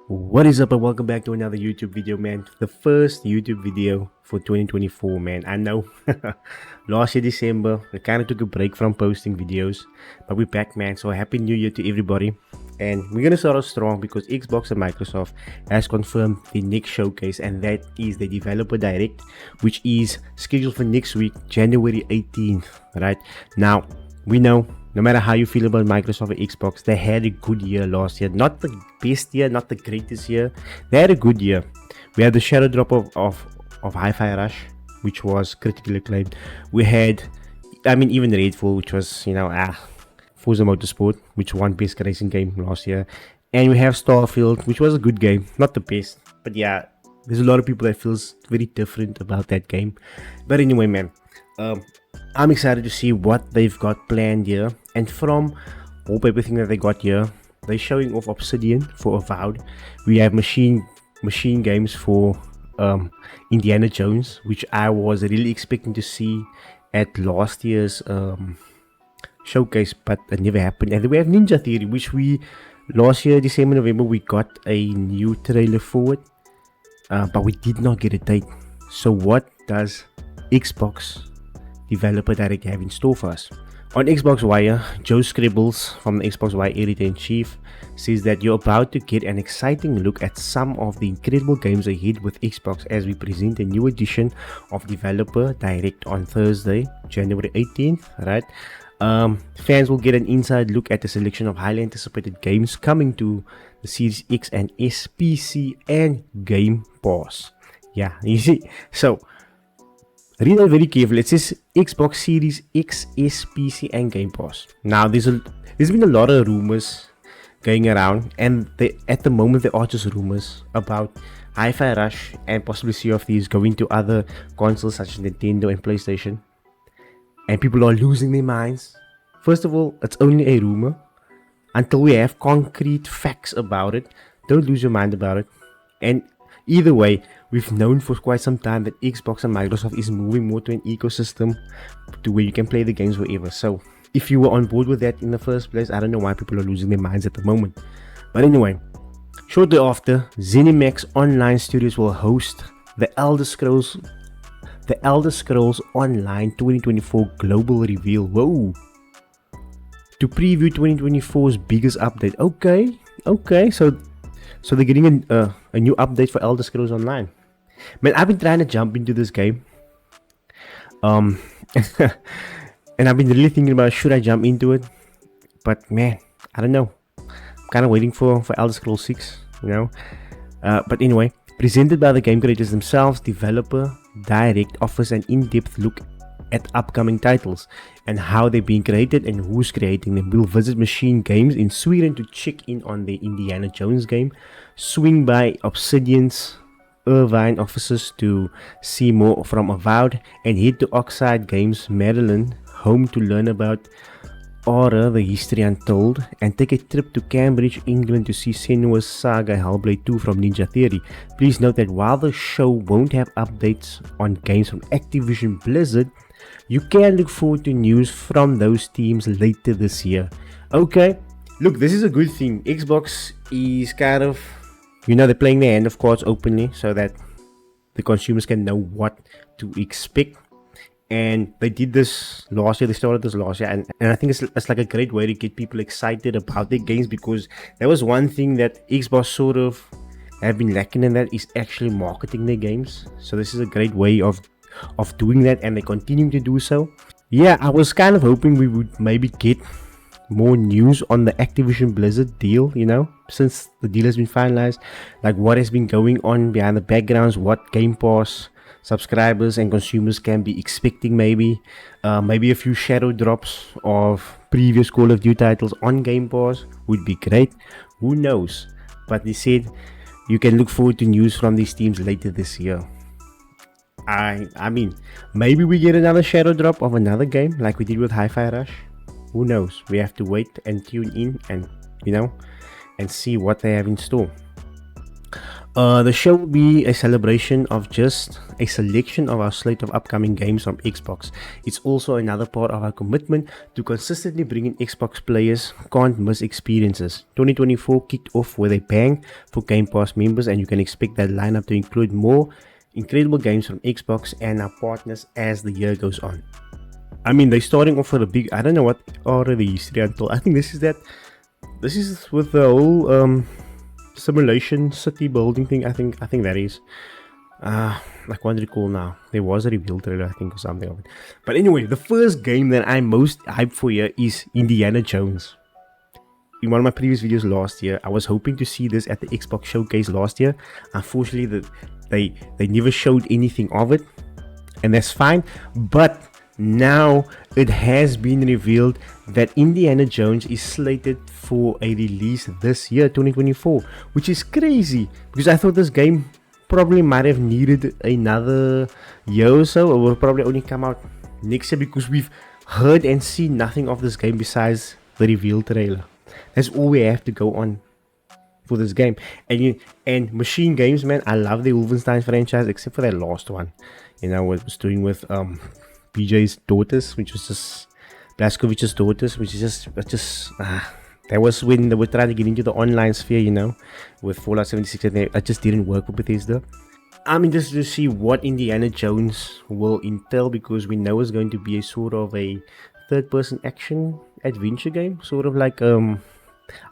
What is up and welcome back to another YouTube video, man. The first YouTube video for 2024, man. I know last year December I kind of took a break from posting videos, but we're back, man. So happy new year to everybody. And we're gonna start off strong because Xbox and Microsoft has confirmed the next showcase, and that is the Developer Direct, which is scheduled for next week, January 18th. Right now, we know no matter how you feel about Microsoft or Xbox, they had a good year last year. Not the best year, not the greatest year. They had a good year. We had the shadow drop of Hi-Fi Rush, which was critically acclaimed. We had, even Redfall, which was, Forza Motorsport, which won best racing game last year. And we have Starfield, which was a good game. Not the best, but yeah, there's a lot of people that feels very different about that game. But anyway, man, I'm excited to see what they've got planned here. And from everything that they got here, they're showing off Obsidian for Avowed. We have machine games for Indiana Jones, which I was really expecting to see at last year's showcase, but it never happened. And then we have Ninja Theory, which we last year December November we got a new trailer for it, but we did not get a date. So what does Xbox Developer Direct have in store for us? On Xbox Wire, Joe Scribbles from the Xbox Wire editor-in-chief says that you're about to get an exciting look at some of the incredible games ahead with Xbox as we present a new edition of Developer Direct on Thursday, January 18th, right? Fans will get an inside look at the selection of highly anticipated games coming to the Series X and S, PC, and Game Pass. Yeah, you see, so read that very carefully. It says Xbox Series X, S, PC, and Game Pass. Now, there's been a lot of rumors going around, and at the moment there are just rumors about Hi-Fi Rush and possibly Sea of Thieves going to other consoles such as Nintendo and PlayStation, and people are losing their minds. First of all, it's only a rumor. Until we have concrete facts about it, don't lose your mind about it. And either way, we've known for quite some time that Xbox and Microsoft is moving more to an ecosystem to where you can play the games wherever. So if you were on board with that in the first place, I don't know why people are losing their minds at the moment. But anyway, shortly after, ZeniMax Online Studios will host the Elder Scrolls Online 2024 global reveal. Whoa! To preview 2024's biggest update. Okay, so they're getting a new update for Elder Scrolls Online. Man, I've been trying to jump into this game. And I've been really thinking about should I jump into it. But man, I don't know. I'm kind of waiting for Elder Scrolls 6, you know. But anyway, presented by the game creators themselves, Developer Direct offers an in-depth look at upcoming titles and how they're being created and who's creating them. We'll visit Machine Games in Sweden to check in on the Indiana Jones game, swing by Obsidian's Irvine offices to see more from Avowed, and head to Oxide Games, Maryland, home to learn about Aura, the history untold, and take a trip to Cambridge, England to see Senua's Saga Hellblade 2 from Ninja Theory. Please note that while the show won't have updates on games from Activision Blizzard, you can look forward to news from those teams later this year. Okay, look, this is a good thing. Xbox is kind of, they're playing their hand of cards openly so that the consumers can know what to expect. And they did this last year. They started this last year, and I think it's like a great way to get people excited about their games, because that was one thing that Xbox sort of have been lacking in, that is actually marketing their games. So this is a great way of doing that, and they're continuing to do so. Yeah, I was kind of hoping we would maybe get more news on the Activision Blizzard deal, since the deal has been finalized, like what has been going on behind the backgrounds, what Game Pass subscribers and consumers can be expecting. Maybe a few shadow drops of previous Call of Duty titles on Game Pass would be great. Who knows? But they said you can look forward to news from these teams later this year. I mean, maybe we get another shadow drop of another game like we did with Hi-Fi Rush. Who knows? We have to wait and tune in and and see what they have in store. The show will be a celebration of just a selection of our slate of upcoming games from Xbox. It's also another part of our commitment to consistently bringing Xbox players can't miss experiences. 2024 kicked off with a bang for Game Pass members, and you can expect that lineup to include more incredible games from Xbox and our partners as the year goes on. I mean, they're starting off with a big, I don't know what already history until, I think this is with the whole, simulation city building thing. I think that is like what do you call now, there was a reveal trailer I think or something of it. But anyway, the first game that I'm most hyped for here is Indiana Jones. In one of my previous videos last year, I was hoping to see this at the Xbox showcase last year. Unfortunately, they never showed anything of it, and that's fine. But now it has been revealed that Indiana Jones is slated for a release this year, 2024, which is crazy because I thought this game probably might have needed another year or so, or will probably only come out next year, because we've heard and seen nothing of this game besides the reveal trailer. That's all we have to go on for this game. And Machine Games, man, I love the Wolfenstein franchise except for that last one. You know what it was doing with BJ's daughters, which was just Blazkowicz's daughters, which is that was when they were trying to get into the online sphere, you know, with Fallout 76, and it just didn't work with Bethesda. I'm interested to see what Indiana Jones will entail, because we know it's going to be a sort of a third-person action adventure game, sort of like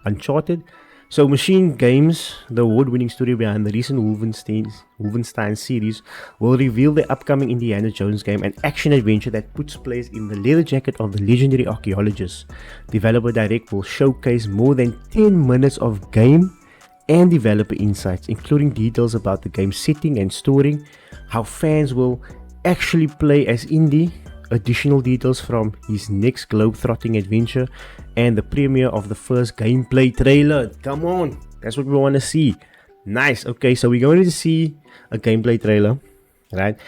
Uncharted. So Machine Games, the award-winning studio behind the recent Wolfenstein series, will reveal the upcoming Indiana Jones game, an action-adventure that puts players in the leather jacket of the legendary archaeologist. Developer Direct will showcase more than 10 minutes of game and developer insights, including details about the game's setting and story, how fans will actually play as Indy, additional details from his next globe-trotting adventure, and the premiere of the first gameplay trailer. Come on, that's what we want to see. Nice. Okay, so we're going to see a gameplay trailer, right?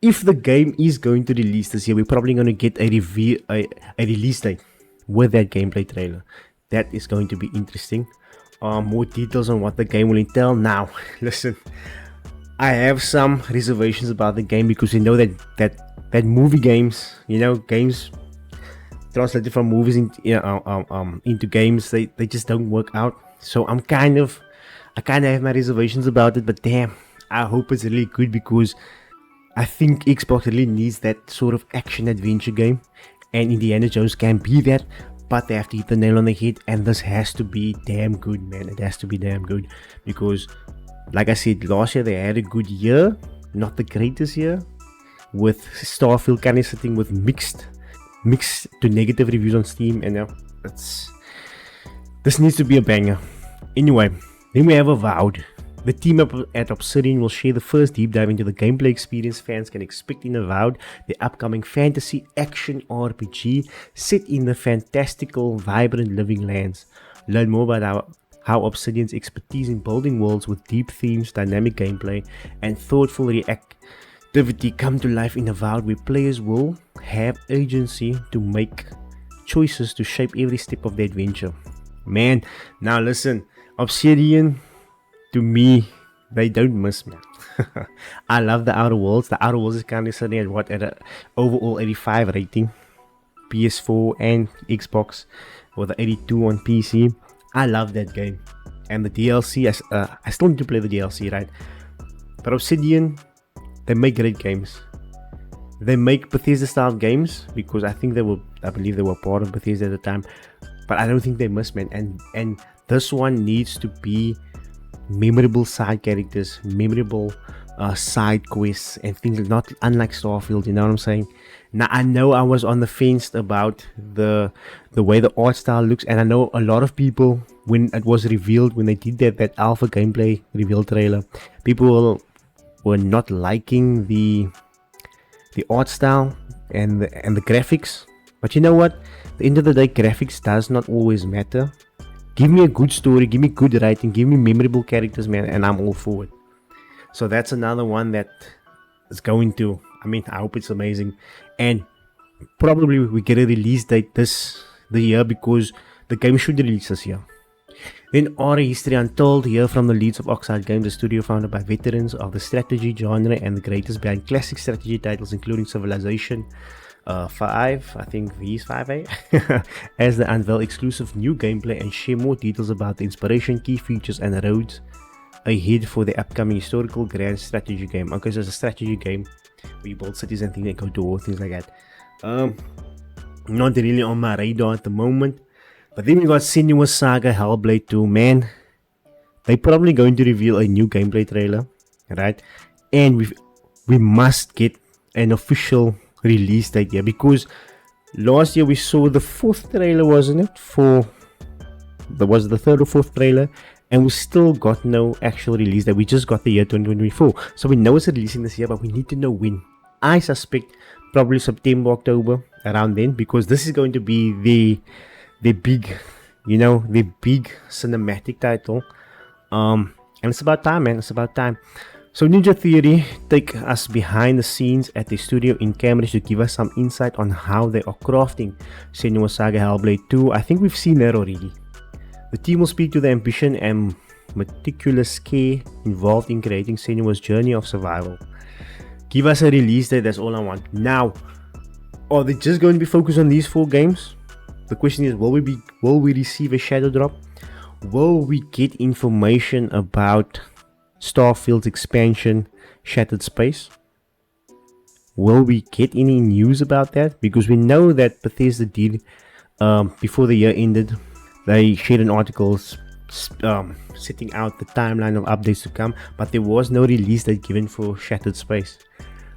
If the game is going to release this year, we're probably going to get a release date with that gameplay trailer. That is going to be interesting. More details on what the game will entail. Now, listen, I have some reservations about the game, because we know that movie games, you know, games translated from movies into games, they just don't work out. So I kind of have my reservations about it, but damn, I hope it's really good, because I think Xbox really needs that sort of action adventure game, and Indiana Jones can be that, but they have to hit the nail on the head, and this has to be damn good, man. It has to be damn good, because like I said, last year they had a good year, not the greatest year, with Starfield kind of sitting with mixed to negative reviews on Steam, and this needs to be a banger. Anyway, then we have Avowed. The team at Obsidian will share the first deep dive into the gameplay experience fans can expect in Avowed, the upcoming fantasy action RPG set in the fantastical, vibrant living lands. Learn more about how Obsidian's expertise in building worlds with deep themes, dynamic gameplay, and thoughtful reactivity come to life in Avowed, where players will have agency to make choices to shape every step of the adventure. Man, now listen, Obsidian, to me, they don't miss, man. I love the Outer Worlds. The Outer Worlds is currently sitting at an overall 85 rating, PS4 and Xbox, with the 82 on PC. I love that game, and the DLC. I still need to play the DLC, right? But Obsidian, they make great games. They make Bethesda style games, because I believe they were part of Bethesda at the time. But I don't think they miss, man. And this one needs to be memorable side characters, memorable side quests, and things not unlike Starfield. You know what I'm saying? Now I know I was on the fence about the way the art style looks, and I know a lot of people, when it was revealed, when they did that alpha gameplay reveal trailer, people were not liking the art style and the graphics. But you know what? At the end of the day, graphics does not always matter. Give me a good story, give me good writing, give me memorable characters, man, and I'm all for it. So that's another one that is going to, I hope it's amazing. And probably we get a release date the year, because the game should release this year. Then Art History Untold, here from the leads of Oxide Games, a studio founded by veterans of the strategy genre and the greatest behind classic strategy titles including Civilization 5, I think V's 5A, as they unveil exclusive new gameplay and share more details about the inspiration, key features and roads ahead for the upcoming historical grand strategy game. Okay, so it's a strategy game where you build cities and things and go to war, things like that. Not really on my radar at the moment. But then we got Senua's Saga Hellblade 2. Man, they're probably going to reveal a new gameplay trailer, right? And we must get an official release date here, because last year we saw the 4th trailer, wasn't it? Was the 3rd or 4th trailer, and we still got no actual release date. We just got the year 2024, so we know it's releasing this year, but we need to know when. I suspect probably September, October, around then, because this is going to be the big, the big cinematic title. And it's about time, man. It's about time. So Ninja Theory take us behind the scenes at the studio in Cambridge to give us some insight on how they are crafting Senua's Saga Hellblade 2. I think we've seen that already. The team will speak to the ambition and meticulous care involved in creating Senua's journey of survival. Give us a release date, that's all I want. Now, are they just going to be focused on these 4 games? The question is, will we receive a shadow drop? Will we get information about Starfield's expansion, Shattered Space? Will we get any news about that? Because we know that Bethesda did, before the year ended, they shared an article setting out the timeline of updates to come, but there was no release date given for Shattered Space.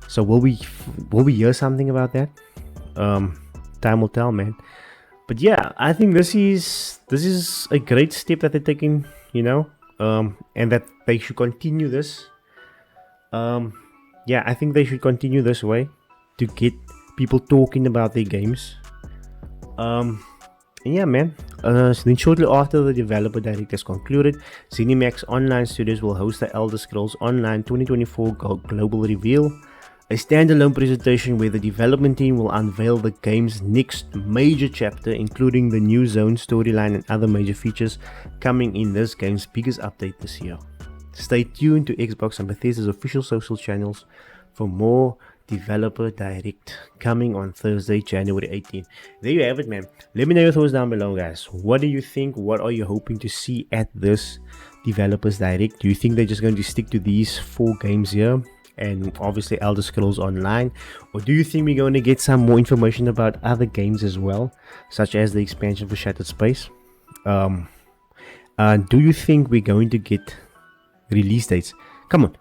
So will we hear something about that? Time will tell, man. But yeah, I think this is a great step that they're taking, and that they should continue this. Yeah, I think they should continue this way to get people talking about their games. And yeah, man. Then shortly after the developer direct is concluded, ZeniMax Online Studios will host the Elder Scrolls Online 2024 global reveal, a standalone presentation where the development team will unveil the game's next major chapter, including the new zone storyline and other major features coming in this game's biggest update this year. Stay tuned to Xbox and Bethesda's official social channels for more developer direct coming on Thursday, January 18th. There you have it, man. Let me know your thoughts down below, guys. What do you think? What are you hoping to see at this developers direct? Do you think they're just going to stick to these 4 games here and obviously Elder Scrolls Online, or do you think we're going to get some more information about other games as well, such as the expansion for Shattered Space? Do you think we're going to get release dates? Come on,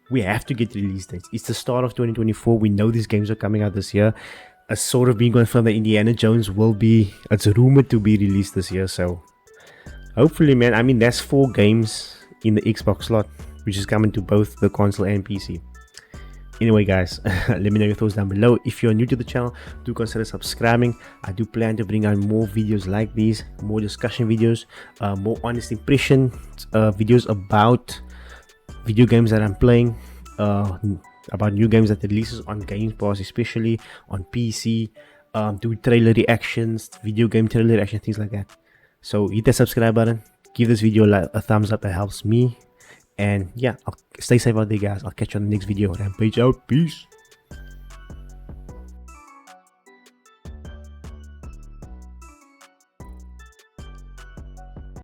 we have to get release dates. It's the start of 2024. We know these games are coming out this year. It's sort of being confirmed that Indiana Jones it's rumored to be released this year, so hopefully, man. I mean, that's 4 games in the Xbox slot, which is coming to both the console and PC. Anyway, guys, let me know your thoughts down below. If you're new to the channel, do consider subscribing. I do plan to bring out more videos like these, more discussion videos, more honest impression videos about video games that I'm playing, about new games that releases on Game Pass, especially on PC, do trailer reactions, video game trailer reactions, things like that. So hit that subscribe button, give this video a thumbs up, that helps me. And yeah, stay safe out there, guys. I'll catch you on the next video. Rampage out. Peace.